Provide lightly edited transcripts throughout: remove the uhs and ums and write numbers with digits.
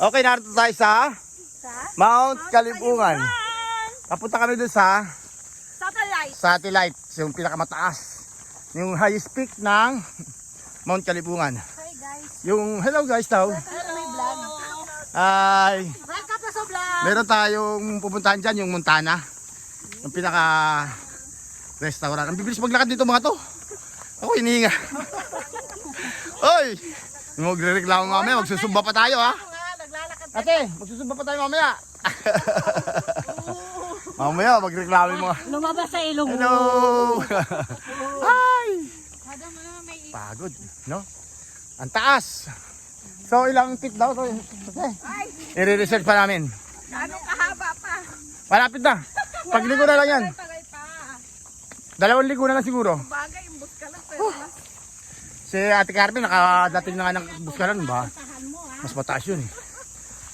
Okay, narito tayo sa Mount Kalipungan. Papunta kami dun sa Satellite, yung pinakamataas, yung highest peak ng Mount Kalipungan. Hi guys. Yung hello guys daw. Ay, meron tayong pupuntahan dyan, yung Montana, yung pinaka restaurant. Ang bibilis maglakad dito mga to. Ako hinihinga. Oy, magre-reklamo mamaya, magsusumba pa tayo ha. Ate, magsusumba pa tayo mamaya. Mamaya, magreklamo mo. Lumabas sa ilong mo. Hello! Hi! Pagod, no? Ang taas. So, ilang feet daw to? Okay. I-research pa namin. Ano kahaba pa? Malapit na. Pagligo na lang yan. 2 ligo na lang siguro. Bagay, imbus ka lang. Pero Si Ate Carmen, nakadating na nga ng buskaran ba? Mas mataas yun eh.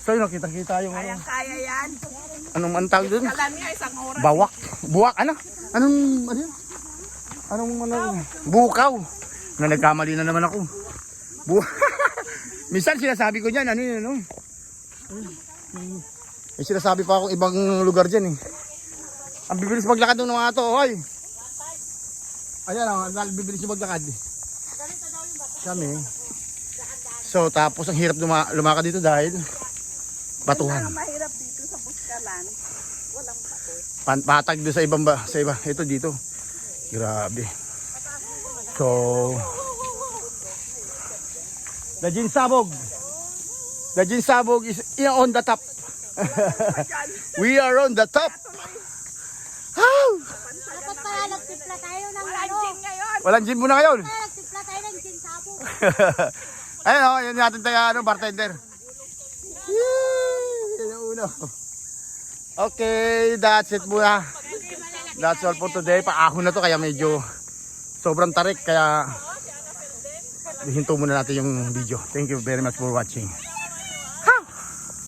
So, yun, nakita-kita yung ano. kaya yan. Anong antawag dun? Kala niya isang oras. Bawak. Buwak, ano? Anong, ano yun? Anong, bukaw. Na nagkamali na naman ako. Minsan sinasabi ko niyan, ano yun, ano? May sinasabi pa akong ibang lugar dyan eh. Ang bibilis maglakad ng mga to, hoy. Ayan, ang bibilis yung maglakad eh. Kami. So, tapos ang hirap lumakad dito dahil batuhan. Ang mahirap dito sa Buskalan, walang bato. Patag doon sa ibang sa iba. Ito dito. Grabe. So, the Jinsabog. The Jinsabog is on the top. We are on the top. Dapat pala nagtimpla tayo ng ano. Walang gin muna ngayon. Kaya nagtimpla tayo ng gin sabog. Ayun o, yun natin tayo bartender. Yan yung uno. Okay, that's it muna. That's all for today. Paahon na to kaya medyo sobrang tarik kaya hinto muna natin yung video. Thank you very much for watching.